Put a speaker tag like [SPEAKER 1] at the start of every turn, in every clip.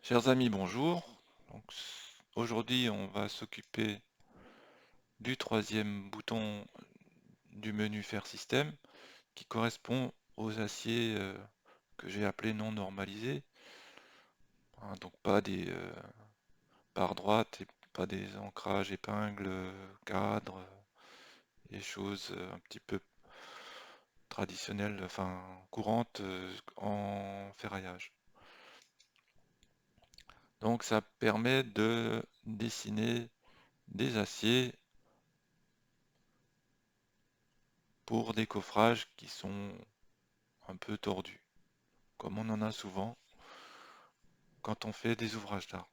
[SPEAKER 1] Chers amis, bonjour. Donc, aujourd'hui, on va s'occuper du troisième bouton du menu Faire système qui correspond aux aciers que j'ai appelés non normalisés. Hein, donc pas des barres droites et pas des ancrages épingles, cadres et choses un petit peu traditionnelles, enfin courantes en ferraillage. Donc ça permet de dessiner des aciers pour des coffrages qui sont un peu tordus, comme on en a souvent quand on fait des ouvrages d'art.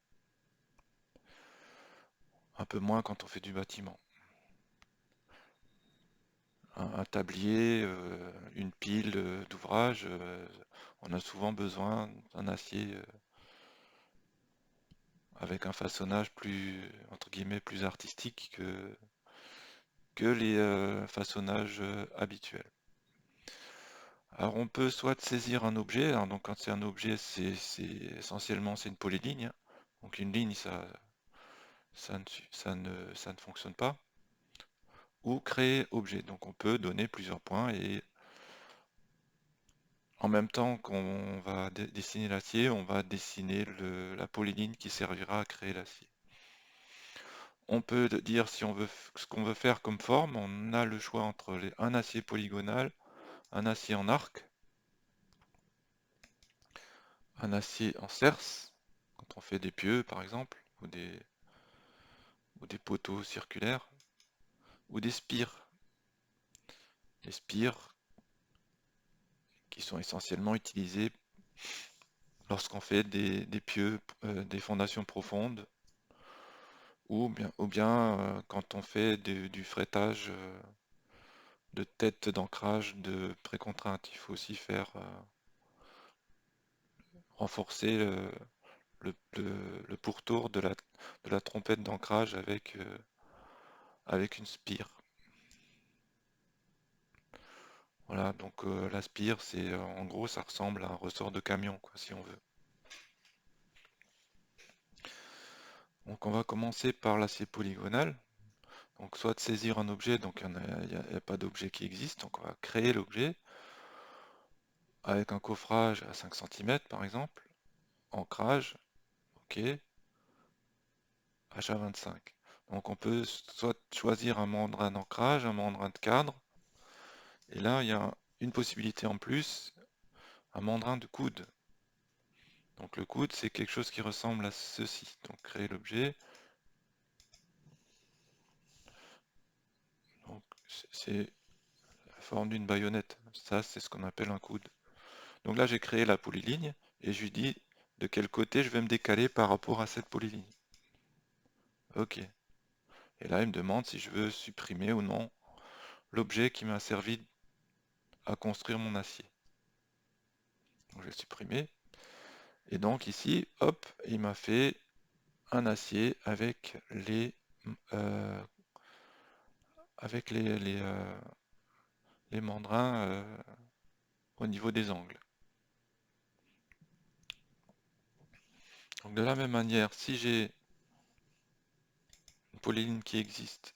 [SPEAKER 1] Un peu moins quand on fait du bâtiment. Un tablier, une pile d'ouvrage, on a souvent besoin d'un acier avec un façonnage plus, entre guillemets, plus artistique que les façonnages habituels. Alors on peut soit saisir un objet, alors donc quand c'est un objet, essentiellement c'est une polyligne, hein. Donc une ligne, ça ne fonctionne pas. Ou créer objet. Donc on peut donner plusieurs points et en même temps qu'on va dessiner l'acier, on va dessiner la polyligne qui servira à créer l'acier. On peut dire si on veut ce qu'on veut faire comme forme, on a le choix entre un acier polygonal, un acier en arc, un acier en cerce, quand on fait des pieux par exemple, ou des poteaux circulaires, ou des spires. Les spires qui sont essentiellement utilisés lorsqu'on fait des pieux, des fondations profondes, ou bien quand on fait du frettage de tête d'ancrage de précontrainte. Il faut aussi faire renforcer le pourtour de la trompette d'ancrage avec une spire. Voilà, donc la spire, en gros, ça ressemble à un ressort de camion, quoi, si on veut. Donc on va commencer par l'acier polygonal. Donc soit de saisir un objet, donc il n'y a pas d'objet qui existe, donc on va créer l'objet avec un coffrage à 5 cm par exemple, ancrage, ok, HA25. Donc on peut soit choisir un mandrin d'ancrage, un mandrin de cadre, et là il y a une possibilité en plus, un mandrin de coude. Donc le coude c'est quelque chose qui ressemble à ceci. Donc créer l'objet, donc c'est la forme d'une baïonnette. Ça c'est ce qu'on appelle un coude. Donc là j'ai créé la polyligne et je lui dis de quel côté je vais me décaler par rapport à cette polyligne. Ok. Et là il me demande si je veux supprimer ou non l'objet qui m'a servi à construire mon acier. Donc je vais supprimer. Et donc ici, hop, il m'a fait un acier euh, avec les mandrins au niveau des angles. Donc de la même manière, si j'ai une polyligne qui existe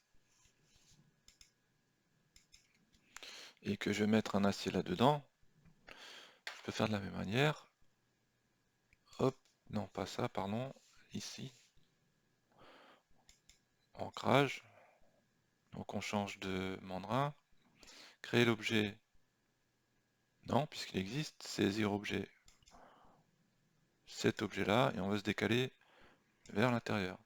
[SPEAKER 1] et que je vais mettre un acier là-dedans, je peux faire de la même manière. Hop, non pas ça, pardon, ici, ancrage. Donc on change de mandrin, créer l'objet, non, puisqu'il existe, saisir objet, cet objet-là, et on veut se décaler vers l'intérieur.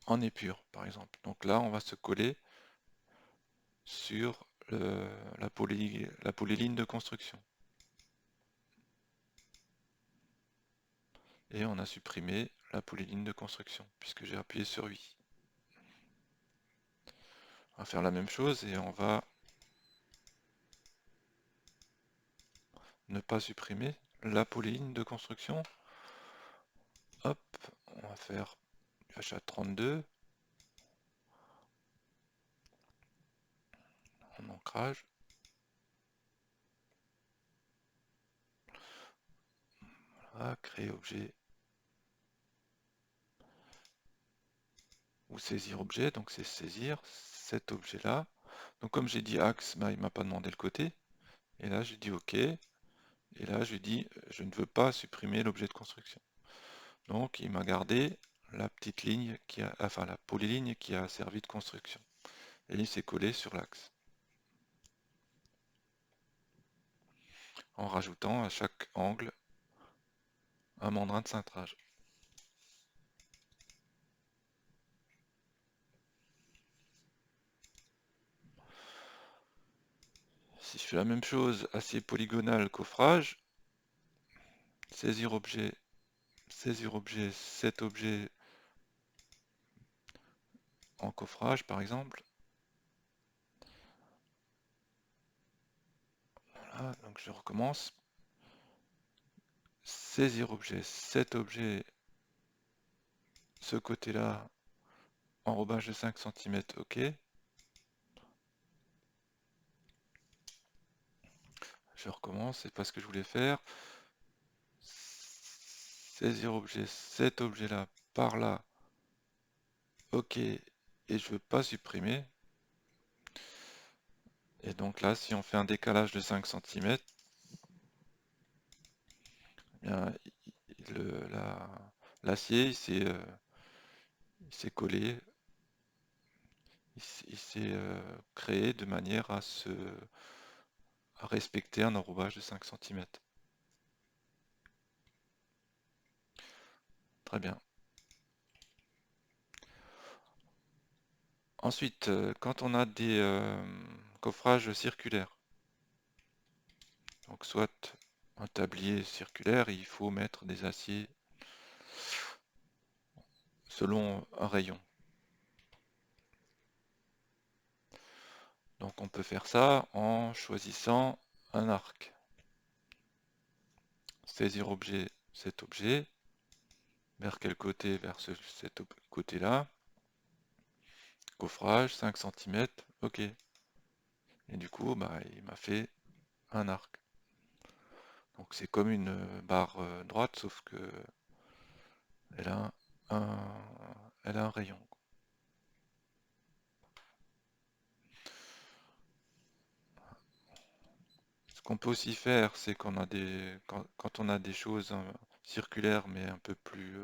[SPEAKER 1] En épure, par exemple. Donc là, on va se coller sur la polyligne de construction. Et on a supprimé la polyligne de construction, puisque j'ai appuyé sur oui. On va faire la même chose et on va ne pas supprimer la polyligne de construction. Hop, on va faire HA32 en ancrage. Voilà, créer objet ou saisir objet, donc c'est saisir cet objet-là. Donc comme j'ai dit axe, bah, il m'a pas demandé le côté. Et là, j'ai dit OK. Et là, je dis je ne veux pas supprimer l'objet de construction. Donc il m'a gardé la petite ligne qui a, enfin la polyligne qui a servi de construction. Et il s'est collé sur l'axe. En rajoutant à chaque angle un mandrin de cintrage. Si je fais la même chose, acier polygonal, coffrage, saisir objet, cet objet en coffrage par exemple. Voilà, donc je recommence. Saisir objet, cet objet, ce côté-là, enrobage de 5 cm, OK. Je recommence, c'est pas ce que je voulais faire. Saisir objet, cet objet-là, par là, OK. Et je veux pas supprimer. Et donc là, si on fait un décalage de 5 cm, l'acier il s'est collé, il s'est créé de manière à respecter un enrobage de 5 cm. Très bien. Ensuite, quand on a des coffrages circulaires, donc soit un tablier circulaire, il faut mettre des aciers selon un rayon. Donc on peut faire ça en choisissant un arc. Saisir objet, cet objet. Vers quel côté? Vers cet côté-là. Coffrage, 5 cm, ok. Et du coup, bah, il m'a fait un arc. Donc c'est comme une barre droite, sauf que elle a elle a un rayon. Ce qu'on peut aussi faire, c'est qu'on a quand on a des choses circulaires, mais un peu plus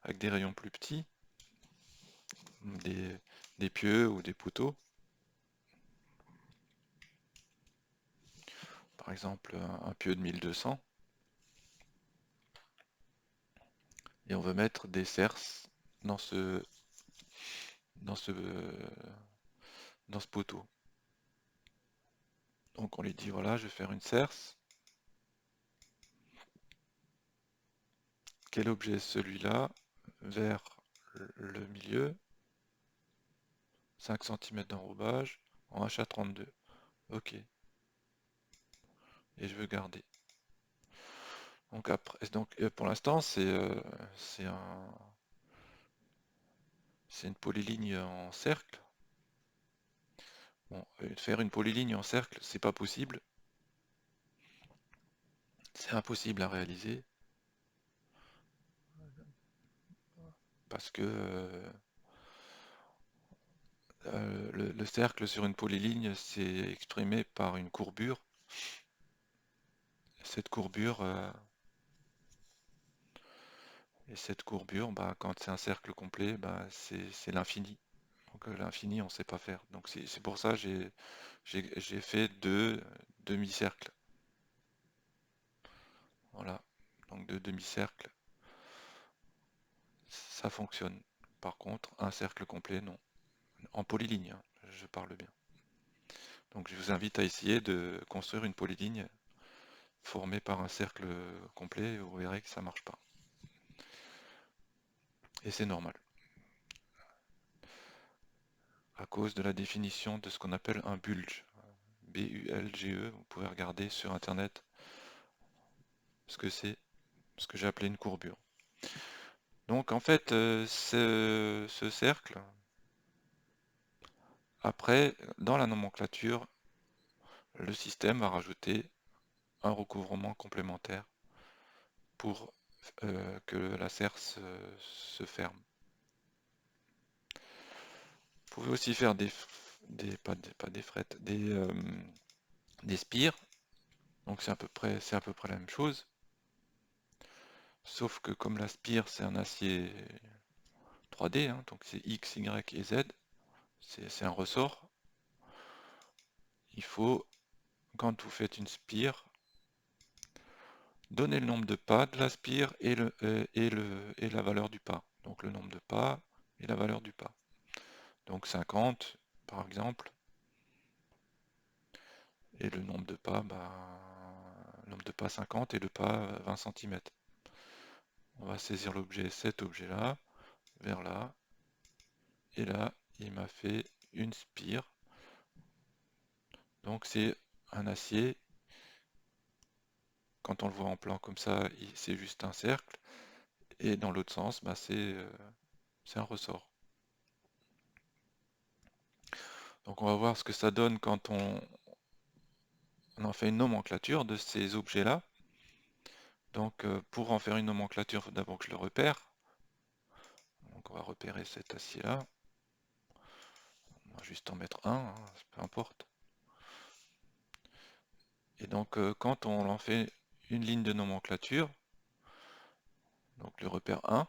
[SPEAKER 1] avec des rayons plus petits, des, des pieux ou des poteaux. Par exemple, un pieu de 1200. Et on veut mettre des cerces dans dans ce, dans ce poteau. Donc on lui dit voilà, je vais faire une cerce. Quel objet est celui-là? Vers le milieu, 5 cm d'enrobage en HA32. Ok. Et je veux garder. Donc après, pour l'instant c'est une polyligne en cercle. Bon, faire une polyligne en cercle, c'est pas possible. C'est impossible à réaliser parce que le cercle sur une polyligne, c'est exprimé par une courbure. Cette courbure, bah, quand c'est un cercle complet, bah, c'est l'infini. Donc l'infini, on ne sait pas faire. Donc c'est pour ça que j'ai fait deux demi-cercles. Voilà. Donc deux demi-cercles, ça fonctionne. Par contre, un cercle complet, non. En polyligne, hein, je parle bien. Donc je vous invite à essayer de construire une polyligne formée par un cercle complet, vous verrez que ça ne marche pas. Et c'est normal, à cause de la définition de ce qu'on appelle un bulge. B-U-L-G-E, vous pouvez regarder sur internet ce que c'est, ce que j'ai appelé une courbure. Donc en fait, ce cercle, après, dans la nomenclature, le système va rajouter un recouvrement complémentaire pour que la serre se ferme. Vous pouvez aussi faire pas des frettes, des spires. Donc c'est à peu près la même chose. Sauf que comme la spire c'est un acier 3D, hein, donc c'est X, Y et Z, c'est un ressort. Il faut, quand vous faites une spire, donner le nombre de pas de la spire et la valeur du pas. Donc le nombre de pas et la valeur du pas. Donc 50 par exemple, et le nombre de pas, le nombre de pas 50 et le pas 20 cm. On va saisir l'objet, cet objet-là, vers là, et là, il m'a fait une spire. Donc c'est un acier. Quand on le voit en plan comme ça, c'est juste un cercle. Et dans l'autre sens, c'est un ressort. Donc on va voir ce que ça donne quand on en fait une nomenclature de ces objets-là. Donc pour en faire une nomenclature, il faut d'abord que je le repère. Donc on va repérer cet acier-là. On va juste en mettre un, hein, peu importe. Et donc quand on en fait une ligne de nomenclature, donc le repère 1,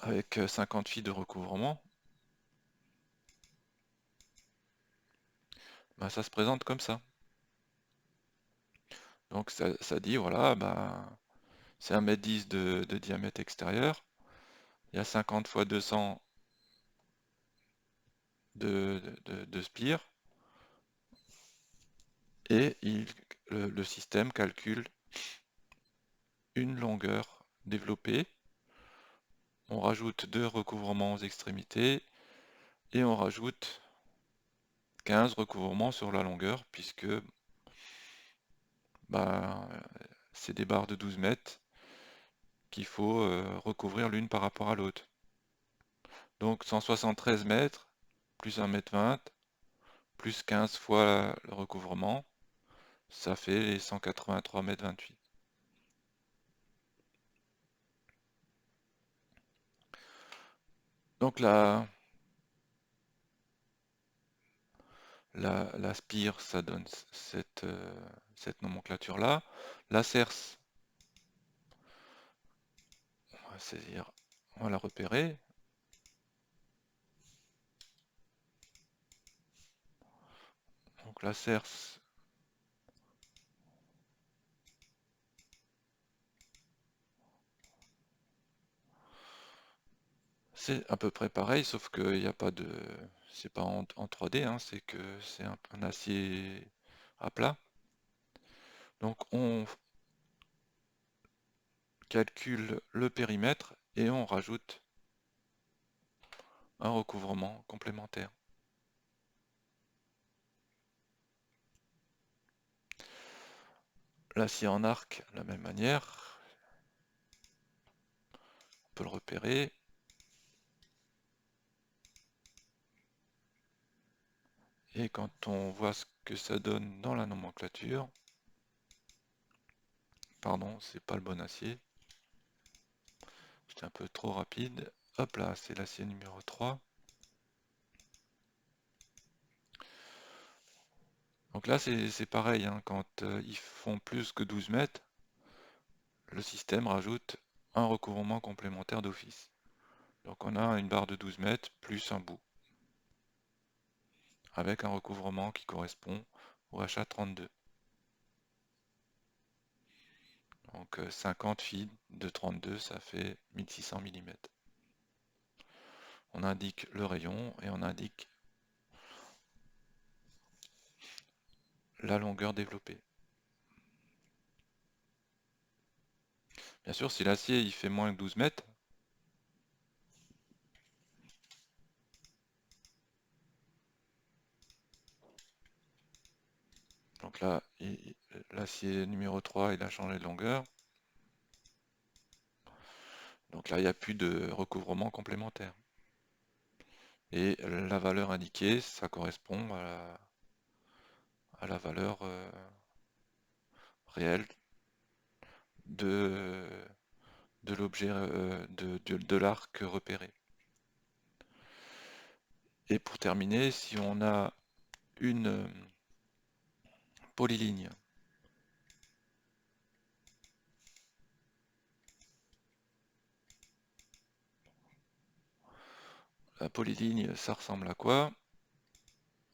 [SPEAKER 1] avec 50 fils de recouvrement, ça se présente comme ça. Donc ça dit, voilà, c'est 1,10 m de diamètre extérieur, il y a 50 fois 200 de spire, et le système calcule une longueur développée, on rajoute 2 recouvrements aux extrémités, et on rajoute 15 recouvrements sur la longueur, puisque c'est des barres de 12 mètres qu'il faut recouvrir l'une par rapport à l'autre. Donc 173 mètres, plus 1,20 m, plus 15 fois le recouvrement, ça fait les 183,28 mètres. Donc la spire, ça donne cette nomenclature-là. La cerce, on va saisir, on va la repérer. Donc la cerce, c'est à peu près pareil, sauf qu'il n'y a pas de... C'est pas en 3D, hein, c'est que c'est un acier à plat. Donc on calcule le périmètre et on rajoute un recouvrement complémentaire. L'acier en arc, de la même manière, on peut le repérer. Et quand on voit ce que ça donne dans la nomenclature, pardon, c'est pas le bon acier, j'étais un peu trop rapide. Hop là, c'est l'acier numéro 3. Donc là, c'est pareil, hein, quand ils font plus que 12 mètres, le système rajoute un recouvrement complémentaire d'office. Donc on a une barre de 12 mètres plus un bout, avec un recouvrement qui correspond au HA32. Donc 50 fils de 32, ça fait 1600 mm. On indique le rayon et on indique la longueur développée. Bien sûr, si l'acier il fait moins que 12 mètres, donc là, l'acier numéro 3, il a changé de longueur. Donc là, il n'y a plus de recouvrement complémentaire. Et la valeur indiquée, ça correspond à la valeur réelle de, de l'objet de l'arc repéré. Et pour terminer, si on a une polyligne la polyligne, ça ressemble à quoi?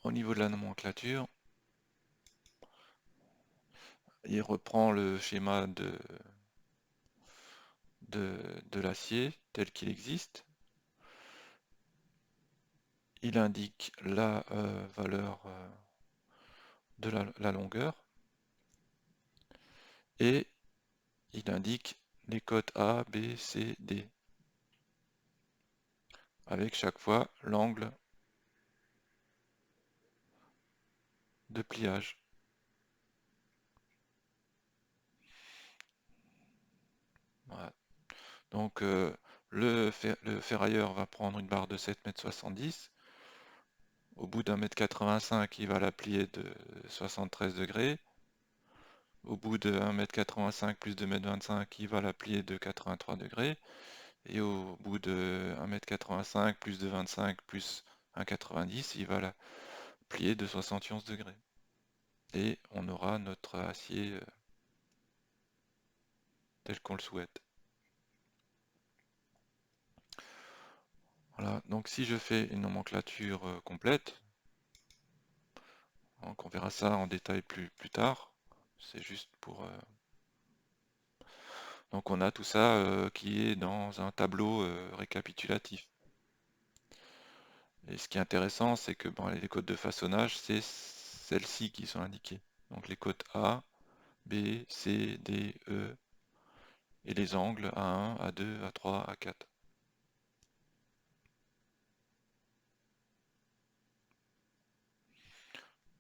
[SPEAKER 1] Au niveau de la nomenclature, il reprend le schéma de l'acier tel qu'il existe. Il indique la valeur de la longueur et il indique les codes A, B, C, D avec chaque fois l'angle de pliage. Voilà. Donc le ferrailleur va prendre une barre de 7,70 m. Au bout d'un mètre 85, il va la plier de 73 degrés. Au bout de 1,85 m plus 2,25 m, il va la plier de 83 degrés. Et au bout de 1,85 m plus de 25 plus 1,90, il va la plier de 71 degrés. Et on aura notre acier tel qu'on le souhaite. Voilà, donc si je fais une nomenclature complète, donc on verra ça en détail plus tard, c'est juste pour... Donc on a tout ça qui est dans un tableau récapitulatif. Et ce qui est intéressant, c'est que bon, les codes de façonnage, c'est celles-ci qui sont indiquées. Donc les codes A, B, C, D, E, et les angles A1, A2, A3, A4.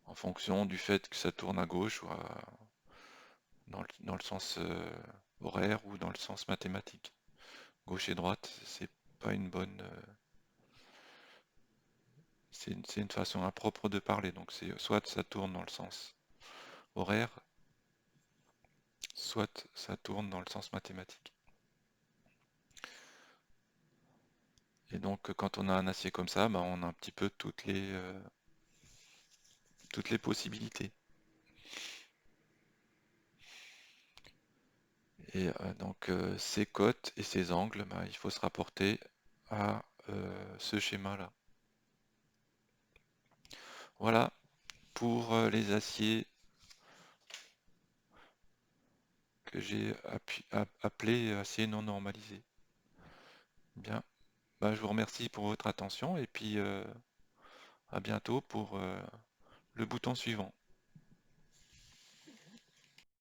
[SPEAKER 1] En fonction du fait que ça tourne à gauche ou dans le sens horaire ou dans le sens mathématique. Gauche et droite, c'est pas une bonne... c'est une façon impropre de parler. Donc c'est soit ça tourne dans le sens horaire, soit ça tourne dans le sens mathématique. Et donc quand on a un acier comme ça, bah, on a un petit peu toutes les possibilités. Et donc ces cotes et ces angles, bah, il faut se rapporter à ce schéma-là. Voilà pour les aciers que j'ai appelés aciers non normalisés. Bien, bah, je vous remercie pour votre attention et puis à bientôt pour le bouton suivant.